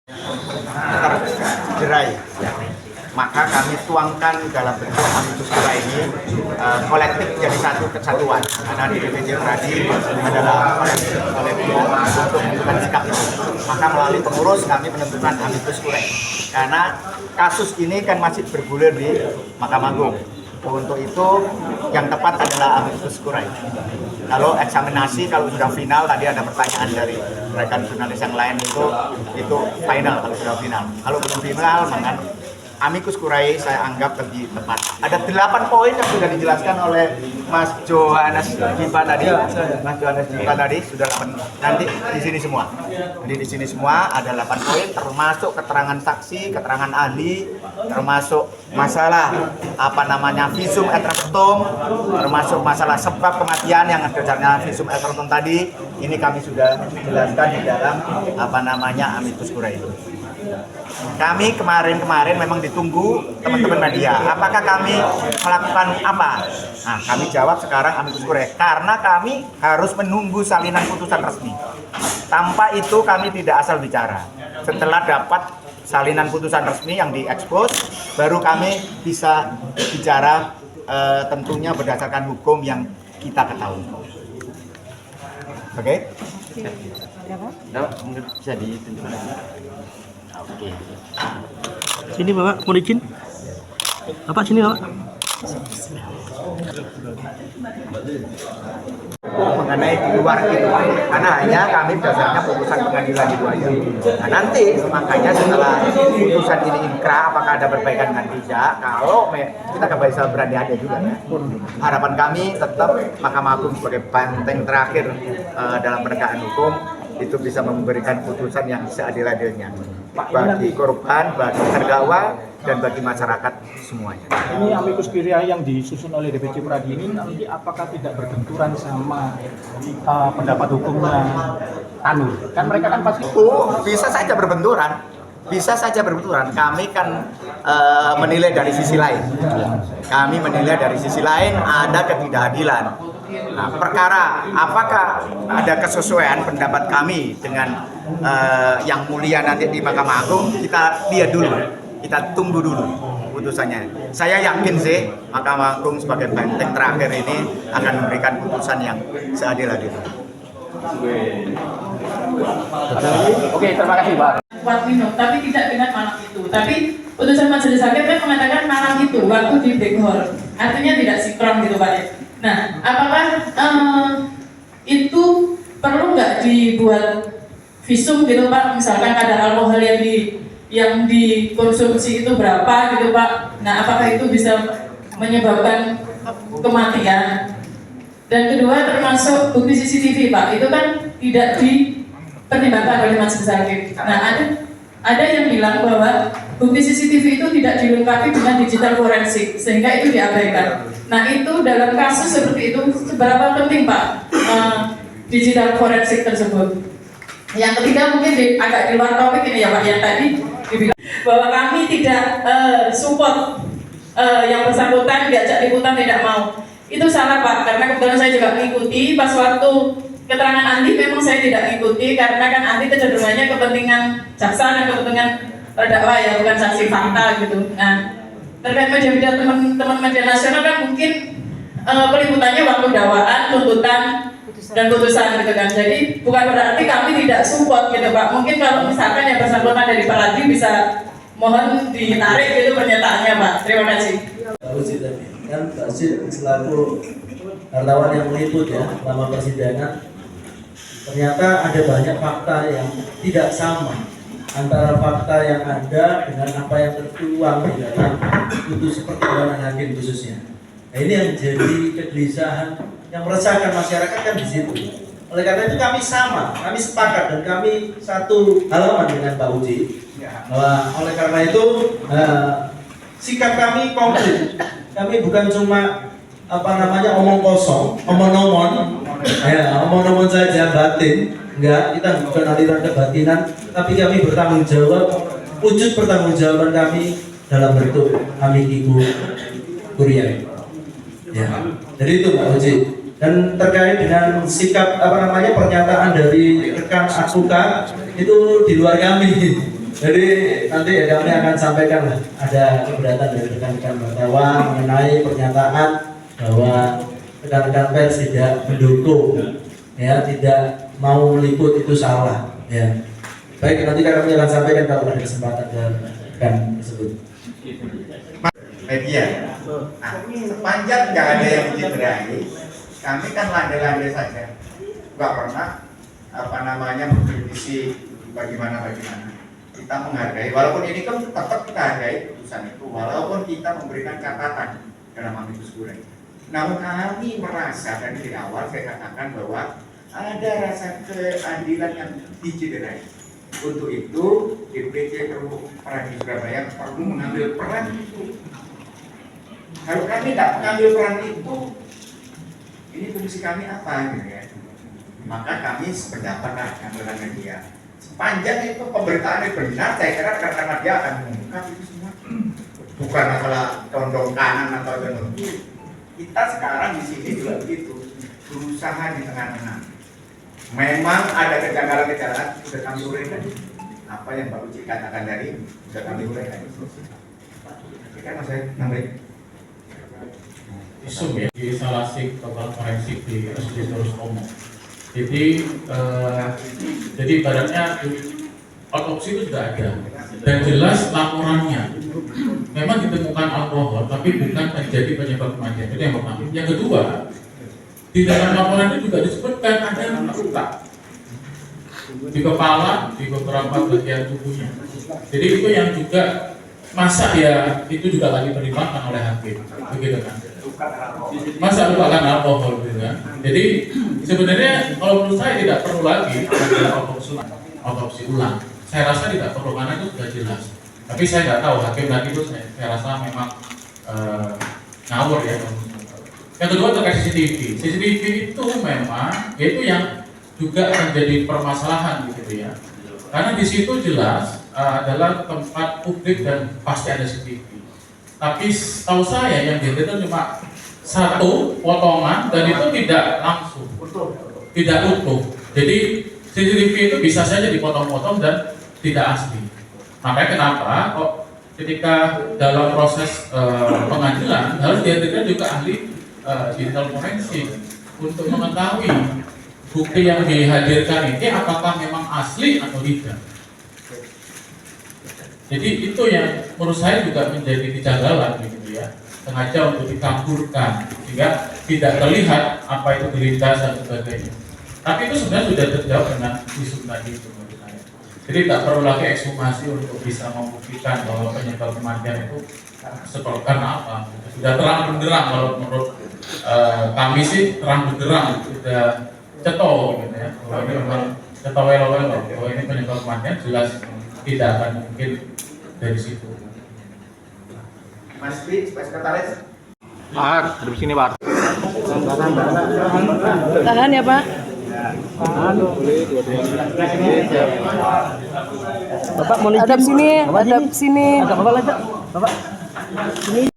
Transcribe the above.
terjerai, maka kami tuangkan dalam bentuk amicus curiae ini kolektif jadi satu kesatuan, karena di DPC Pradi adalah kolektif untuk menentukan sikap itu. Maka melalui pengurus kami menentukan amicus curiae, karena kasus ini kan masih bergulir di Mahkamah Agung. Untuk itu yang tepat adalah amicus curiae. Kalau eksaminasi, kalau sudah final, tadi ada pertanyaan dari rekan jurnalis yang lain, itu final kalau sudah final. Kalau belum final, maka amicus curiae saya anggap lebih tepat. Ada 8 poin yang sudah dijelaskan oleh Mas Johannes Dipa tadi. Mas Johannes Dipa tadi sudah 8. Nanti di sini semua. Jadi di sini semua ada 8 poin, termasuk keterangan saksi, keterangan ahli, termasuk masalah visum et repertum, termasuk masalah sebab kematian yang dasarnya visum et repertum tadi. Ini kami sudah jelaskan di dalam amicus curiae itu. Kami kemarin memang ditunggu teman-teman media. Apakah kami melakukan apa? Nah, kami jawab sekarang amicus curiae karena kami harus menunggu salinan putusan resmi. Tanpa itu kami tidak asal bicara. Setelah dapat salinan putusan resmi yang diekspos, baru kami bisa bicara tentunya berdasarkan hukum yang kita ketahui. Oke? Mungkin bisa ditunjukkan lagi. Oke. Sini Bapak, mau izin? Bapak sini Bapak. Mengenai di luar itu, karena hanya kami berdasarkan putusan pengadilan itu aja. Nah, nanti makanya setelah putusan ini inkrah, apakah ada perbaikan dan tidak? Kalau kita nggak bisa berani ada juga ya. Harapan kami tetap Mahkamah Agung sebagai benteng terakhir dalam penegakan hukum itu bisa memberikan putusan yang seadil-adilnya bagi korban, bagi terdakwa, dan bagi masyarakat semuanya. Ini amicus curiae yang disusun oleh DPC Pradi ini nanti apakah tidak berbenturan sama pendapat hukumnya Tanur? Kan mereka kan pasti bisa saja berbenturan. Bisa saja berbenturan. Kami kan menilai dari sisi lain. Kami menilai dari sisi lain ada ketidakadilan. Nah, perkara apakah ada kesesuaian pendapat kami dengan yang mulia nanti di Mahkamah Agung, kita lihat dulu, kita tunggu dulu putusannya. Saya yakin sih Mahkamah Agung sebagai benteng terakhir ini akan memberikan putusan yang seadil-adilnya. Oke, terima kasih Pak. Minum, tapi tidak dengan malam itu. Tapi putusan majelis hakim kan mengatakan malam itu waktu di Big-Hall, artinya tidak sinkron gitu Pak. Nah, apakah itu perlu nggak dibuat visum gitu Pak? Misalkan kadar alkohol yang dikonsumsi itu berapa gitu Pak? Nah, apakah itu bisa menyebabkan kematian? Dan kedua termasuk bukti CCTV Pak, itu kan tidak dipertimbangkan oleh majelis hakim. Nah, ada yang bilang bahwa bukti CCTV itu tidak dilengkapi dengan digital forensik sehingga itu diabaikan. Nah, itu dalam kasus seperti itu seberapa penting Pak digital forensik tersebut? Yang ketiga mungkin agak di luar topik ini ya Pak, yang tadi dibilang bahwa kami tidak support yang bersangkutan diajak liputan tidak mau. Itu salah Pak, karena kebetulan saya juga mengikuti pas waktu keterangan Andi memang saya tidak mengikuti karena kan Andi kecenderungannya kepentingan jaksa dan kepentingan terdakwa ya, bukan saksi fakta gitu. Nah, terkait media-media teman-teman media nasional kan mungkin peliputannya waktu dakwaan, tuntutan dan putusan gitu kan. Jadi bukan berarti kami tidak support gitu Pak. Mungkin kalau misalkan yang bersangkutan dari Pradi bisa mohon ditarik gitu pernyataannya Pak. Terima kasih. Kan Pak Sid selaku wartawan yang meliput ya selama persidangan, ternyata ada banyak fakta yang tidak sama antara fakta yang ada dengan apa yang tertuang di dalam putusan pertimbangan hakim khususnya. Nah, ini yang jadi kegelisahan yang meresahkan masyarakat kan di situ. Oleh karena itu kami sepakat dan kami satu halaman dengan Pak Uji. Bahwa oleh karena itu sikap kami konkret. Kami bukan cuma omong kosong, omong saja batin. Enggak, kita bukan aliran kebatinan, tapi kami bertanggung jawab, wujud pertanggungjawaban kami dalam bentuk amicus curiae. Ya, jadi itu Pak Uji. Dan terkait dengan sikap pernyataan dari rekan advokat itu di luar kami. Jadi nanti kami akan sampaikan ada keberatan dari rekan-rekan wartawan mengenai pernyataan bahwa rekan-rekan pers tidak mendukung, ya, tidak mau meliput itu salah, ya. Baik, nanti kami akan sampaikan kalau ada kesempatan ke rekan tersebut. Media. Nah, sepanjang nggak ada yang dicederai, kami kan landai-landai saja, nggak pernah mengkritisi bagaimana. Kita menghargai, walaupun ini kan tetap kita hargai putusan itu, walaupun kita memberikan catatan dalam Amikus Kurai. Namun kami merasa dari awal saya katakan bahwa ada rasa keadilan yang dicederai. Untuk itu DPC Pradi Surabaya perlu mengambil peran itu. Kalau kami tidak mengambil peran itu, ini fungsi kami apa, gitu ya? Maka kami sependapat dengan media. Sepanjang itu pemberitaan yang benar, saya kira karena dia akan mengungkap itu semua. Bukan masalah condong kanan atau condong kiri. Kita sekarang di sini juga begitu, berusaha di tengah-tengah. Memang ada kejanggalan-kejanggalan, sudah kami uraikan. Apa yang Pak Uci katakan tadi, sudah kami uraikan. Kan Mas Namri? Isu ya, di instalasi total forensik di RSUD Surosomo. Jadi ibaratnya otopsi itu sudah ada dan jelas laporannya memang ditemukan alkohol tapi bukan menjadi penyebab kematian. Itu yang pertama. Yang kedua, di dalam laporan itu juga disebutkan ada luka di kepala, di beberapa bagian tubuhnya. Jadi itu yang juga masa ya itu juga lagi dipertimbangkan oleh hakim, begitu kan? Masa luka karena alkohol, gitu kan? Jadi sebenarnya kalau menurut saya tidak perlu lagi ada otopsi ulang. Saya rasa tidak perlu karena itu sudah jelas. Tapi saya nggak tahu hakim tadi itu saya rasa memang ngawur ya. Yang kedua terkait CCTV. CCTV itu memang itu yang juga menjadi permasalahan gitu ya. Karena di situ jelas adalah tempat publik dan pasti ada CCTV. Tapi tahu saya yang dihentikan cuma satu potongan dan itu tidak langsung, tidak utuh. Jadi CCTV itu bisa saja dipotong-potong dan tidak asli. Makanya kenapa kok ketika dalam proses pengadilan harus dihadirkan juga ahli digital forensik untuk mengetahui bukti yang dihadirkan ini apakah memang asli atau tidak. Jadi itu yang menurut saya juga menjadi kejanggalan gitu ya, sengaja untuk dikaburkan sehingga tidak terlihat apa itu identitas dan sebagainya. Tapi itu sebenarnya sudah terjawab dengan visum tadi itu menurut saya. Jadi tak perlu lagi ekshumasi untuk bisa membuktikan bahwa penyebab kematian itu seperti karena apa. Sudah terang benderang kalau menurut kami sih terang benderang sudah cetol gitu ya. Bahwa ini memang cetol-welo-welo bahwa ini penyebab kematian jelas tidak akan mungkin dari situ. Mas Bi, Sekretaris. Pak, dari sini Pak. Tahan ya Pak. Bapak mau Hadap sini, hadap sini. Bapak aja. Bapak. Sini.